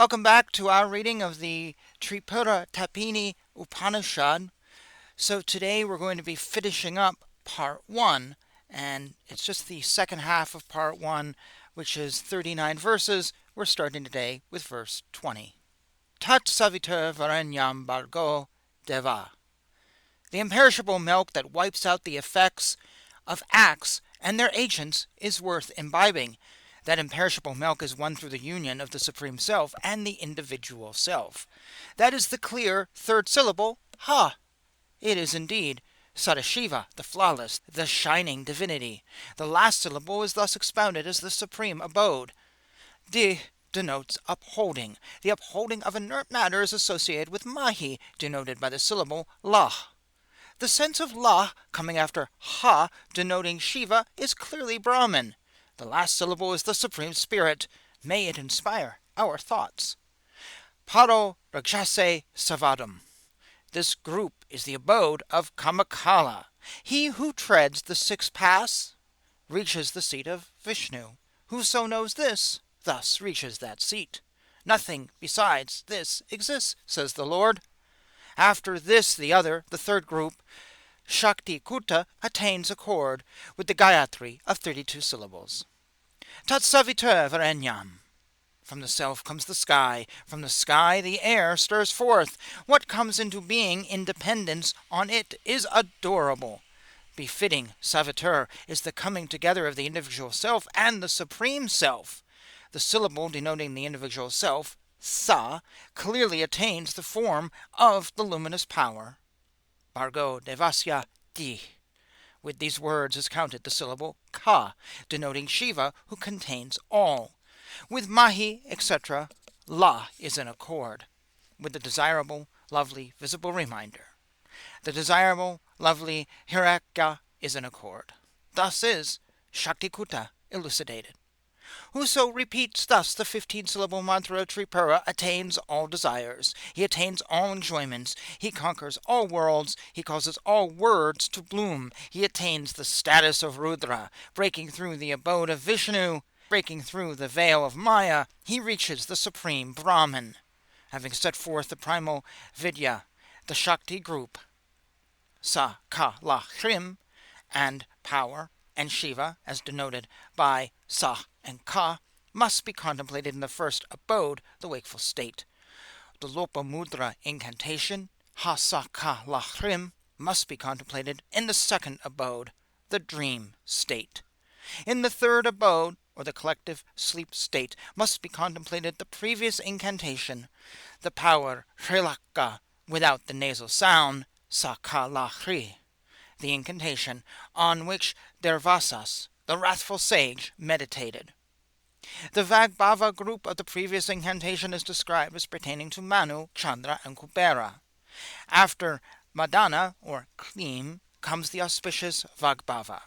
Welcome back to our reading of the Tripura Tapini Upanishad. So today we're going to be finishing up part 1, and it's just the second half of part 1, which is 39 verses. We're starting today with verse 20. Tat Savitur Varenyam Bargo Deva. The imperishable milk that wipes out the effects of acts and their agents is worth imbibing. That imperishable milk is won through the union of the Supreme Self and the individual self. That is the clear third syllable, ha. It is indeed Sadashiva, the flawless, the shining divinity. The last syllable is thus expounded as the supreme abode. Di denotes upholding. The upholding of inert matter is associated with Mahi, denoted by the syllable lah. The sense of lah coming after ha, denoting Shiva, is clearly Brahman. The last syllable is the Supreme Spirit. May it inspire our thoughts. Paro Rakshase Savadam. This group is the abode of Kamakala. He who treads the 6 paths reaches the seat of Vishnu. Whoso knows this, thus reaches that seat. Nothing besides this exists, says the Lord. After this, the third group, Shakti Kuta, attains accord with the Gayatri of 32 syllables. Tat Savitur Varenyam. From the self comes the sky. From the sky the air stirs forth. What comes into being in dependence on it is adorable. Befitting Savitur is the coming together of the individual self and the Supreme Self. The syllable denoting the individual self, Sa, clearly attains the form of the luminous power. Bargo Devasya Di. With these words is counted the syllable Ka, denoting Shiva, who contains all. With Mahi, etc., La is in accord with the desirable, lovely, visible reminder. The desirable, lovely Hirakya is in accord. Thus is Shaktikuta elucidated. Whoso repeats thus the 15-syllable mantra Tripura attains all desires. He attains all enjoyments. He conquers all worlds. He causes all words to bloom. He attains the status of Rudra, breaking through the abode of Vishnu, breaking through the veil of Maya. He reaches the supreme Brahman. Having set forth the primal Vidya, the Shakti group, Sa, Ka, La, Hrim, and power, and Shiva, as denoted by Sa and Ka, must be contemplated in the first abode, the wakeful state. The Lopamudra incantation, Ha Sa Ka La Hrim, must be contemplated in the second abode, the dream state. In the third abode, or the collective sleep state, must be contemplated the previous incantation, the power Srilaka, without the nasal sound, Sa Ka La Hri, the incantation on which Durvasas, the wrathful sage, meditated. The Vagbhava group of the previous incantation is described as pertaining to Manu, Chandra, and Kubera. After Madana, or Klim, comes the auspicious Vagbhava.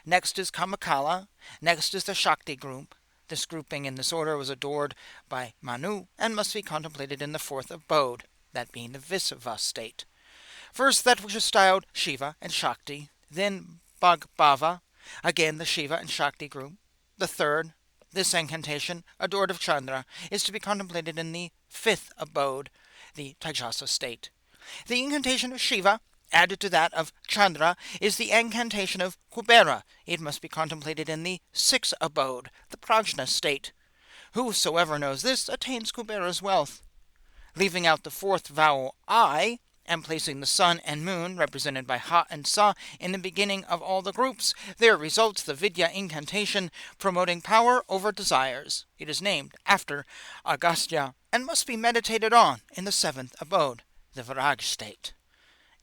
Next is Kamakala. Next is the Shakti group. This grouping in this order was adored by Manu and must be contemplated in the fourth abode, that being the Visva state. First that which is styled Shiva and Shakti, then Bhagbhava, again the Shiva and Shakti group. The third, this incantation, adored of Chandra, is to be contemplated in the fifth abode, the Taijasa state. The incantation of Shiva, added to that of Chandra, is the incantation of Kubera. It must be contemplated in the sixth abode, the Prajna state. Whosoever knows this attains Kubera's wealth. Leaving out the fourth vowel I, and placing the sun and moon, represented by Ha and Sa, in the beginning of all the groups, there results the Vidya incantation promoting power over desires. It is named after Agastya and must be meditated on in the seventh abode, the Viraj state.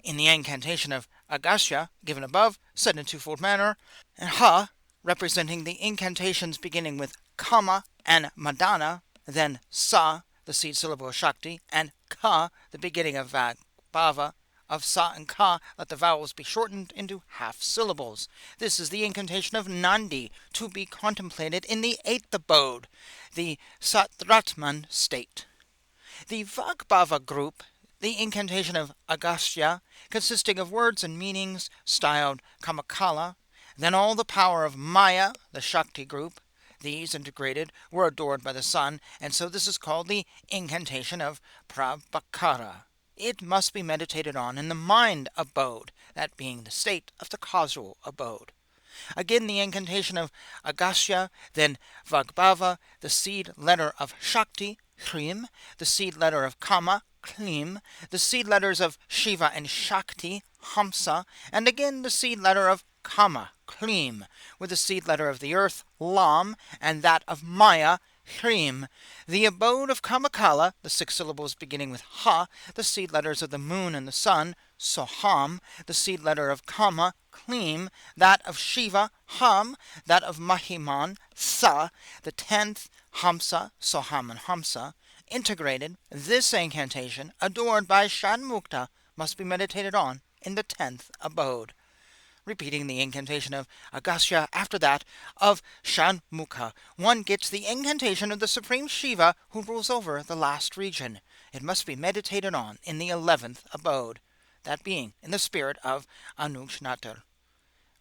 In the incantation of Agastya, given above, said in twofold manner, and Ha, representing the incantations beginning with Kama and Madana, then Sa, the seed syllable of Shakti, and Ka, the beginning of Vagbhava, of Sa and Ka, let the vowels be shortened into half syllables. This is the incantation of Nandi, to be contemplated in the eighth abode, the Satratman state. The Vagbhava group, the incantation of Agastya, consisting of words and meanings styled Kamakala, then all the power of Maya, the Shakti group, These, integrated, were adored by the sun, and so this is called the incantation of Prabhakara. It must be meditated on in the mind abode, that being the state of the causal abode. Again, the incantation of Agastya, then Vagbhava, the seed letter of Shakti, Hrim, the seed letter of Kama, Klim, the seed letters of Shiva and Shakti, Hamsa, and again the seed letter of Kama, Klim, with the seed letter of the earth, Lam, and that of Maya, Hrim. The abode of Kamakala, the 6 syllables beginning with Ha, the seed letters of the moon and the sun, Soham, the seed letter of Kama, Klim, that of Shiva, Ham, that of Mahiman, Sa, the 10th, Hamsa, Soham and Hamsa, integrated. This incantation, adored by Shanmukta, must be meditated on in the 10th abode. Repeating the incantation of Agastya after that of Shanmukha, one gets the incantation of the Supreme Shiva who rules over the last region. It must be meditated on in the 11th abode, that being in the spirit of Anushnatar.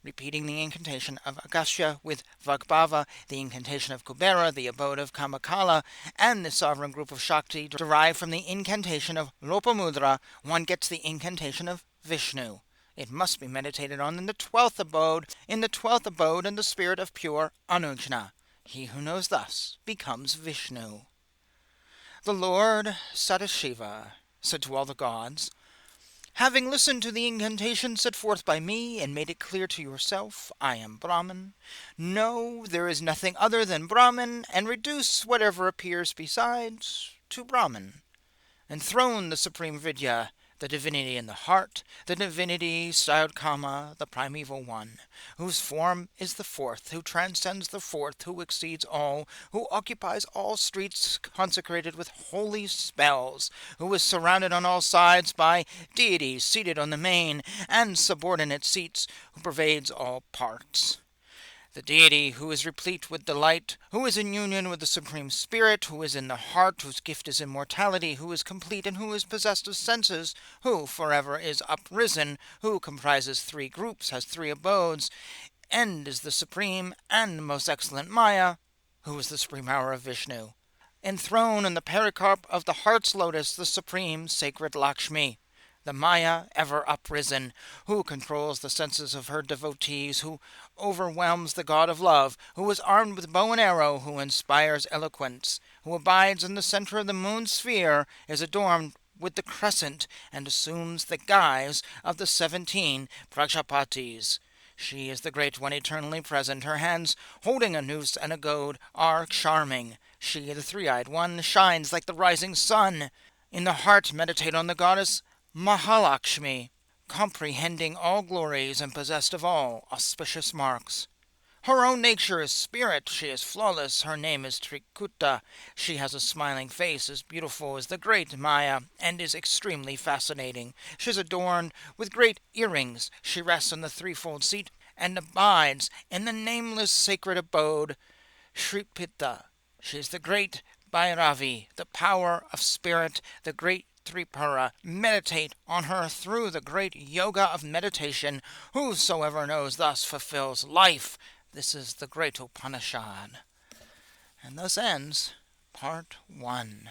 Repeating the incantation of Agastya with Vagbhava, the incantation of Kubera, the abode of Kamakala, and the sovereign group of Shakti derived from the incantation of Lopamudra, one gets the incantation of Vishnu. It must be meditated on in the 12th abode, in the spirit of pure Anujna. He who knows thus becomes Vishnu. The Lord Sadashiva said to all the gods, having listened to the incantation set forth by me and made it clear to yourself, I am Brahman. No, there is nothing other than Brahman, and reduce whatever appears besides to Brahman. Enthrone the supreme Vidya, the divinity in the heart, the divinity styled Kama, the primeval one, whose form is the fourth, who transcends the fourth, who exceeds all, who occupies all streets consecrated with holy spells, who is surrounded on all sides by deities seated on the main and subordinate seats, who pervades all parts. The deity who is replete with delight, who is in union with the Supreme Spirit, who is in the heart, whose gift is immortality, who is complete and who is possessed of senses, who forever is uprisen, who comprises 3 groups, has 3 abodes, and is the supreme and most excellent Maya, who is the supreme hour of Vishnu. Enthroned in the pericarp of the heart's lotus, the supreme sacred Lakshmi, the Maya ever uprisen, who controls the senses of her devotees, who overwhelms the god of love, who is armed with bow and arrow, who inspires eloquence, who abides in the center of the moon's sphere, is adorned with the crescent, and assumes the guise of the 17 Prajapatis. She is the great one eternally present. Her hands, holding a noose and a goad, are charming. She, the 3-eyed one, shines like the rising sun. In the heart meditate on the goddess Mahalakshmi, comprehending all glories and possessed of all auspicious marks. Her own nature is spirit. She is flawless. Her name is Trikuta. She has a smiling face as beautiful as the great Maya, and is extremely fascinating. She is adorned with great earrings. She rests on the threefold seat and abides in the nameless sacred abode, Shripita. She is the great Bhairavi, the power of spirit, the great Tripura. Meditate on her through the great yoga of meditation. Whosoever knows thus fulfills life. This is the great Upanishad. And thus ends Part 1.